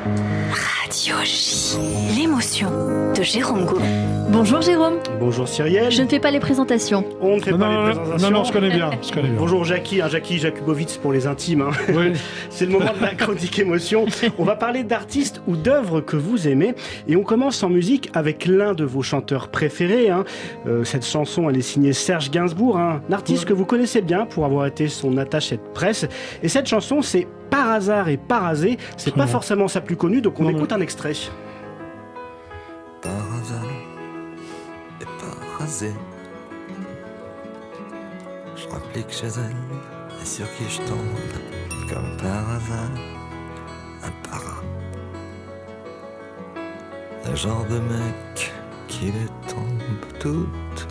Radio J, l'émotion de Jérôme Gaulon. Bonjour Jérôme. Bonjour Cyrielle. Je ne fais pas les présentations. On ne fait pas les présentations. Non, je connais bien. Bonjour Jackie, Jackie Jakubowicz pour les intimes. Oui. C'est le moment de la chronique émotion. On va parler d'artistes ou d'œuvres que vous aimez. Et on commence en musique avec l'un de vos chanteurs préférés. Cette chanson, elle est signée Serge Gainsbourg, un artiste que vous connaissez bien pour avoir été son attaché de presse. Et cette chanson, c'est Par hasard et par hasard. C'est pas forcément sa plus connue, donc on écoute un extrait. Par hasard et par hasard, je rapplique chez elle et sur qui je tombe comme par hasard, un para. Le genre de mec qui les tombe toutes.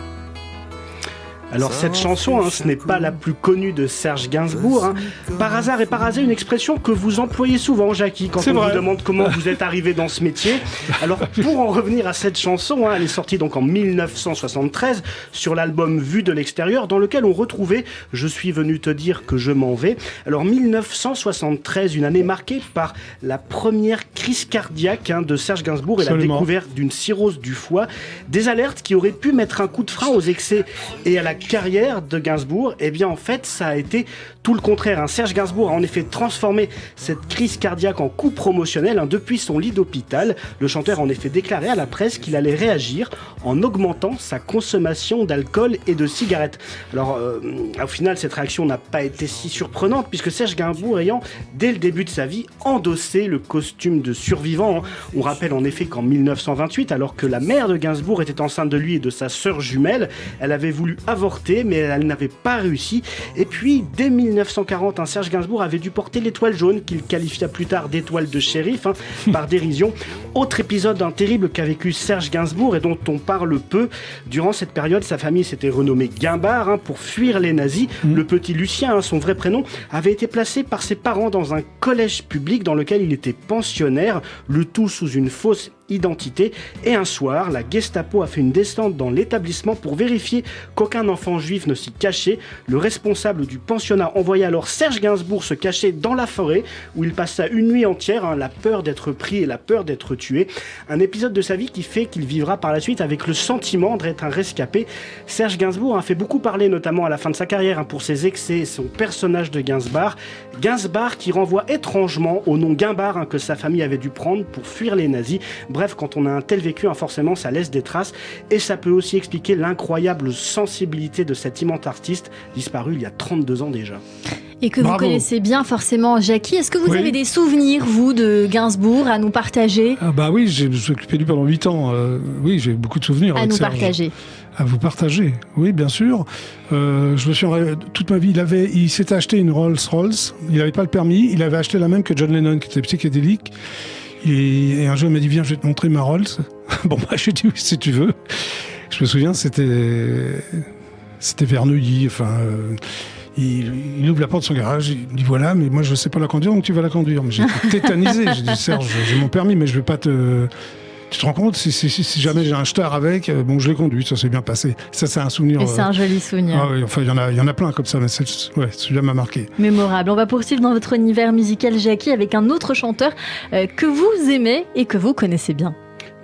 Alors cette chanson, ce n'est pas la plus connue de Serge Gainsbourg. Par hasard et par hasard, une expression que vous employez souvent, Jackie, quand on vous demande comment vous êtes arrivé dans ce métier. Alors pour en revenir à cette chanson, elle est sortie donc en 1973 sur l'album Vue de l'extérieur, dans lequel on retrouvait « Je suis venu te dire que je m'en vais ». Alors 1973, une année marquée par la première crise cardiaque de Serge Gainsbourg et la découverte d'une cirrhose du foie. Des alertes qui auraient pu mettre un coup de frein aux excès et à la carrière de Gainsbourg. Eh bien en fait ça a été tout le contraire. Serge Gainsbourg a en effet transformé cette crise cardiaque en coup promotionnel. Depuis son lit d'hôpital, le chanteur a en effet déclaré à la presse qu'il allait réagir en augmentant sa consommation d'alcool et de cigarettes. Alors au final cette réaction n'a pas été si surprenante puisque Serge Gainsbourg ayant dès le début de sa vie endossé le costume de survivant. On rappelle en effet qu'en 1928, alors que la mère de Gainsbourg était enceinte de lui et de sa sœur jumelle, elle avait voulu avorter mais elle n'avait pas réussi. Et puis dès 1940, Serge Gainsbourg avait dû porter l'étoile jaune qu'il qualifia plus tard d'étoile de shérif par dérision. Autre épisode terrible qu'a vécu Serge Gainsbourg et dont on parle peu. Durant cette période, sa famille s'était renommée Guimbard pour fuir les nazis. Le petit Lucien, son vrai prénom, avait été placé par ses parents dans un collège public dans lequel il était pensionnaire, le tout sous une fausse identité. Et un soir, la Gestapo a fait une descente dans l'établissement pour vérifier qu'aucun enfant juif ne s'y cachait. Le responsable du pensionnat envoya alors Serge Gainsbourg se cacher dans la forêt où il passa une nuit entière, la peur d'être pris et la peur d'être tué. Un épisode de sa vie qui fait qu'il vivra par la suite avec le sentiment d'être un rescapé. Serge Gainsbourg a fait beaucoup parler, notamment à la fin de sa carrière, pour ses excès et son personnage de Gainsbar. Gainsbar qui renvoie étrangement au nom Guimbard que sa famille avait dû prendre pour fuir les nazis. Bref, quand on a un tel vécu, forcément, ça laisse des traces. Et ça peut aussi expliquer l'incroyable sensibilité de cet immense artiste, disparu il y a 32 ans déjà. Et que vous connaissez bien forcément, Jackie. Est-ce que vous avez des souvenirs, vous, de Gainsbourg à nous partager ? Oui, je me suis occupé de lui pendant 8 ans. Oui, j'ai beaucoup de souvenirs avec Serge. Partager. À vous partager, oui, bien sûr. Je me suis toute ma vie, il s'était acheté une Rolls-Royce. Il n'avait pas le permis. Il avait acheté la même que John Lennon, qui était psychédélique. Et un jour, il m'a dit, viens, je vais te montrer ma Rolls. Bon, j'ai dit oui, si tu veux. Je me souviens, c'était vers Neuilly. Il ouvre la porte de son garage, il me dit, voilà, mais moi, je ne sais pas la conduire, donc tu vas la conduire. Mais j'étais tétanisé. J'ai dit, Serge, j'ai mon permis, mais je ne vais pas te... Tu te rends compte, si jamais j'ai un star avec, je l'ai conduit, ça s'est bien passé. Ça, c'est un souvenir. Et c'est un joli souvenir. Ah oui, il y en a plein comme ça, mais celui-là m'a marqué. Mémorable. On va poursuivre dans votre univers musical, Jackie, avec un autre chanteur que vous aimez et que vous connaissez bien.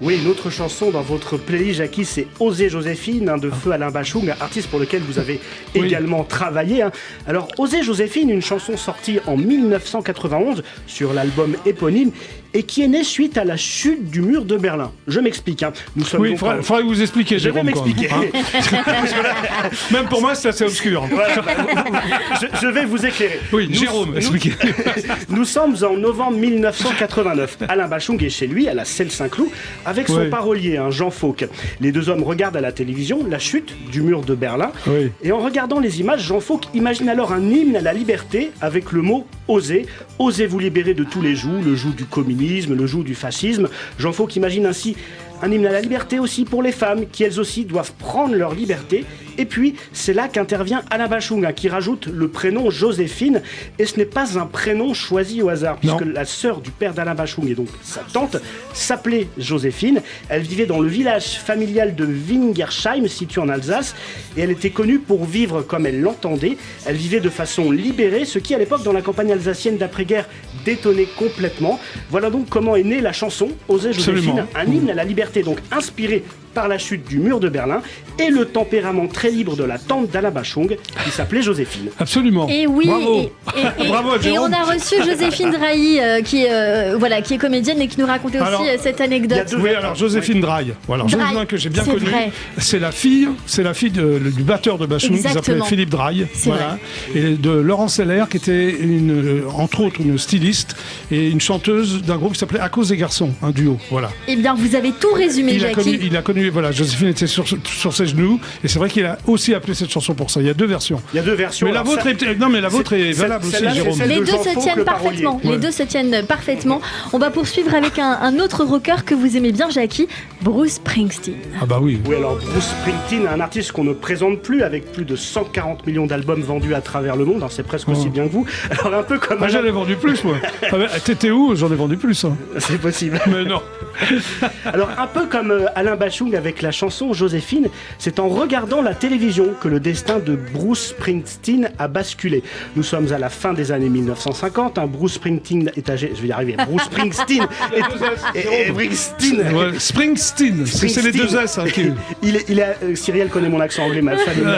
Oui, une autre chanson dans votre playlist, Jackie, c'est Osez Joséphine, de feu Alain Bachung, artiste pour lequel vous avez également travaillé. Alors, Osez Joséphine, une chanson sortie en 1991 sur l'album éponyme et qui est née suite à la chute du mur de Berlin. Je m'explique. Nous sommes faudrait vous expliquer, Je vais m'expliquer. Même pour moi, c'est assez obscur. Je vais vous éclairer. Oui, Jérôme, expliquez. Nous sommes en novembre 1989. Alain Bachung est chez lui, à la Selle-Saint-Cloud, avec son parolier, Jean Fauque. Les deux hommes regardent à la télévision la chute du mur de Berlin. Oui. Et en regardant les images, Jean Fauque imagine alors un hymne à la liberté avec le mot « Osez ». Osez vous libérer de tous les jougs, le joug du communisme, le joug du fascisme. Jean Fauque imagine ainsi un hymne à la liberté aussi pour les femmes, qui elles aussi doivent prendre leur liberté. Et puis, c'est là qu'intervient Alain Bachung, qui rajoute le prénom Joséphine. Et ce n'est pas un prénom choisi au hasard, puisque la sœur du père d'Alain Bachung, et donc sa tante, s'appelait Joséphine. Elle vivait dans le village familial de Wingersheim, situé en Alsace, et elle était connue pour vivre comme elle l'entendait. Elle vivait de façon libérée, ce qui, à l'époque, dans la campagne alsacienne d'après-guerre, détonné complètement. Voilà donc comment est née la chanson Osez Joséphine, un hymne à la liberté, donc inspiré par la chute du mur de Berlin et le tempérament très libre de la tante d'Alain Bachung qui s'appelait Joséphine. Absolument. Et oui, bravo. Bravo, et on a reçu Joséphine Drahi qui est comédienne et qui nous racontait aussi cette anecdote. Oui, alors Joséphine Drahi, Joséphine que j'ai bien connue, c'est la fille du batteur de Bachung qui s'appelait Philippe Drahi, et de Laurence Heller qui était entre autres une styliste et une chanteuse d'un groupe qui s'appelait À cause des garçons, un duo, voilà. Eh bien, vous avez tout résumé, Jackie. Il a connu, Joséphine était sur ses genoux, et c'est vrai qu'il a aussi appelé cette chanson pour ça. Il y a deux versions. Mais la vôtre est valable aussi, Jérôme. Les deux se tiennent parfaitement. Les deux se tiennent parfaitement. On va poursuivre avec un autre rocker que vous aimez bien, Jackie, Bruce Springsteen. Ah bah oui. Oui, alors Bruce Springsteen, un artiste qu'on ne présente plus, avec plus de 140 millions d'albums vendus à travers le monde. C'est presque aussi bien que vous. Alors un peu comme. Moi, j'en ai vendu plus, moi. T'étais où? J'en ai vendu plus. Hein. C'est possible. Mais non. Alors un peu comme Alain Bachung avec la chanson Joséphine, c'est en regardant la télévision que le destin de Bruce Springsteen a basculé. Nous sommes à la fin des années 1950. Bruce Springsteen est âgé. Je vais y arriver. Bruce Springsteen Springsteen. C'est les deux S. Hein, Cyrielle connaît mon accent anglais,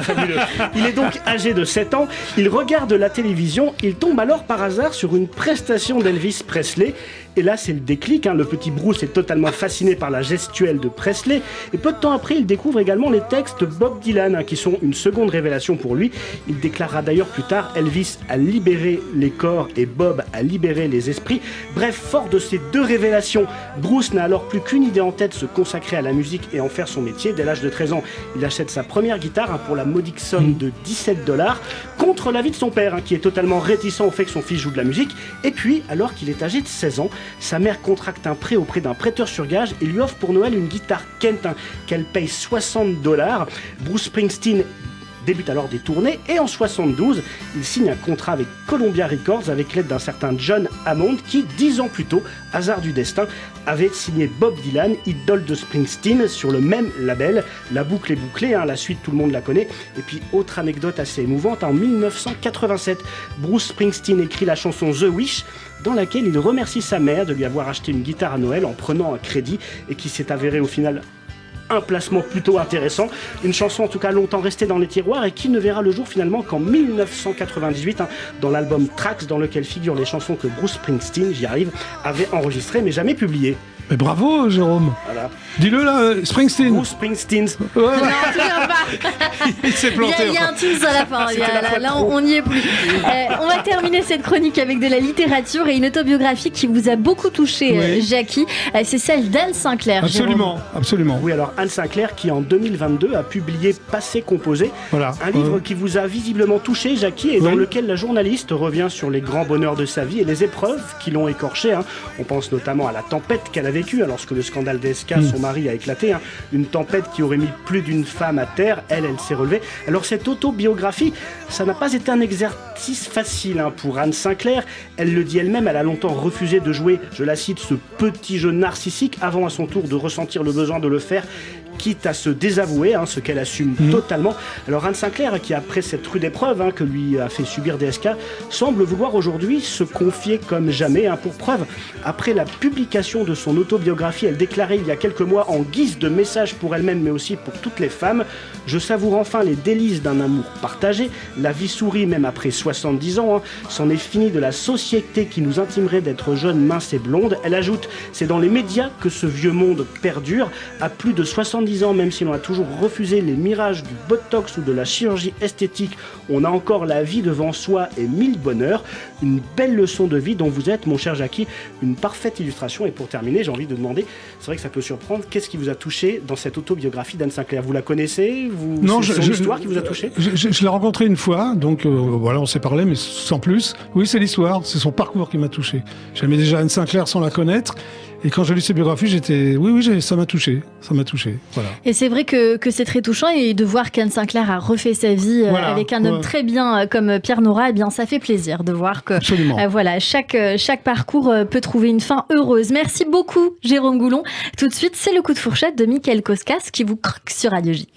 fabuleux. Il est donc âgé de 7 ans. Il regarde la télévision. Il tombe alors par hasard sur une prestation d'Elvis Presley. Et là, c'est le déclic. Le petit Bruce est totalement fasciné par la gestuelle de Presley. Et peu de temps après, il découvre également les textes de Bob Dylan, qui sont une seconde révélation pour lui. Il déclarera d'ailleurs plus tard « Elvis a libéré les corps et Bob a libéré les esprits ». Bref, fort de ces deux révélations, Bruce n'a alors plus qu'une idée en tête, se consacrer à la musique et en faire son métier. Dès l'âge de 13 ans, il achète sa première guitare pour la modique somme de $17, contre l'avis de son père, qui est totalement réticent au fait que son fils joue de la musique. Et puis, alors qu'il est âgé de 16 ans, sa mère contracte un prêt auprès d'un prêteur sur gage et lui offre pour Noël une guitare Kent qu'elle paye $60. Bruce Springsteen débute alors des tournées et en 72, il signe un contrat avec Columbia Records avec l'aide d'un certain John Hammond qui, 10 ans plus tôt, hasard du destin, avait signé Bob Dylan, idole de Springsteen, sur le même label. La boucle est bouclée, la suite tout le monde la connaît. Et puis autre anecdote assez émouvante, en 1987, Bruce Springsteen écrit la chanson The Wish, dans laquelle il remercie sa mère de lui avoir acheté une guitare à Noël en prenant un crédit et qui s'est avéré au final un placement plutôt intéressant. Une chanson en tout cas longtemps restée dans les tiroirs et qui ne verra le jour finalement qu'en 1998 dans l'album Tracks dans lequel figurent les chansons que Bruce Springsteen, j'y arrive, avait enregistrées mais jamais publiées. Mais bravo, Jérôme. Voilà. Dis-le là, Springsteen. Bruce Springsteen. Ouais. Non, toujours pas. Il s'est planté. Il y a un tease à la fin. Là, on n'y est plus. On va terminer cette chronique avec de la littérature et une autobiographie qui vous a beaucoup touché, Jackie. C'est celle d'Anne Sinclair. Absolument. Oui, alors Anne Sinclair qui en 2022 a publié Passé composé, un livre qui vous a visiblement touché, Jackie, et dans lequel la journaliste revient sur les grands bonheurs de sa vie et les épreuves qui l'ont écorchée. On pense notamment à la tempête qu'elle a vécue lorsque le scandale DSK, son mari, a éclaté. Une tempête qui aurait mis plus d'une femme à terre. Elle s'est relevée. Alors cette autobiographie, ça n'a pas été un exercice facile pour Anne Sinclair. Elle le dit elle-même, elle a longtemps refusé de jouer, je la cite, ce petit jeu narcissique avant à son tour de ressentir le besoin de le faire, quitte à se désavouer, ce qu'elle assume totalement. Alors Anne Sinclair, qui après cette rude épreuve que lui a fait subir DSK, semble vouloir aujourd'hui se confier comme jamais. Pour preuve, après la publication de son autobiographie, elle déclarait il y a quelques mois en guise de message pour elle-même mais aussi pour toutes les femmes: « Je savoure enfin les délices d'un amour partagé. La vie sourit même après 70 ans. C'en est fini de la société qui nous intimerait d'être jeunes, minces et blondes. » Elle ajoute: « C'est dans les médias que ce vieux monde perdure. À plus de 70 ans, même si l'on a toujours refusé les mirages du botox ou de la chirurgie esthétique, on a encore la vie devant soi et 1000 bonheurs. » Une belle leçon de vie dont vous êtes, mon cher Jackie, une parfaite illustration. Et pour terminer, j'ai envie de demander, c'est vrai que ça peut surprendre, qu'est-ce qui vous a touché dans cette autobiographie d'Anne Sinclair? Vous la connaissez? Non, c'est son histoire qui vous a touché? Je l'ai rencontrée une fois, donc voilà, on s'est parlé, mais sans plus. Oui, c'est l'histoire, c'est son parcours qui m'a touché. J'aimais déjà Anne Sinclair sans la connaître. Et quand j'ai lu ses biographies, j'étais... Oui, ça m'a touché. Voilà. Et c'est vrai que c'est très touchant, et de voir qu'Anne Sinclair a refait sa vie avec un homme très bien comme Pierre Nora, eh bien, ça fait plaisir de voir que chaque parcours peut trouver une fin heureuse. Merci beaucoup, Jérôme Goulon. Tout de suite, c'est le coup de fourchette de Mickaël Koskas qui vous croque sur Radio J.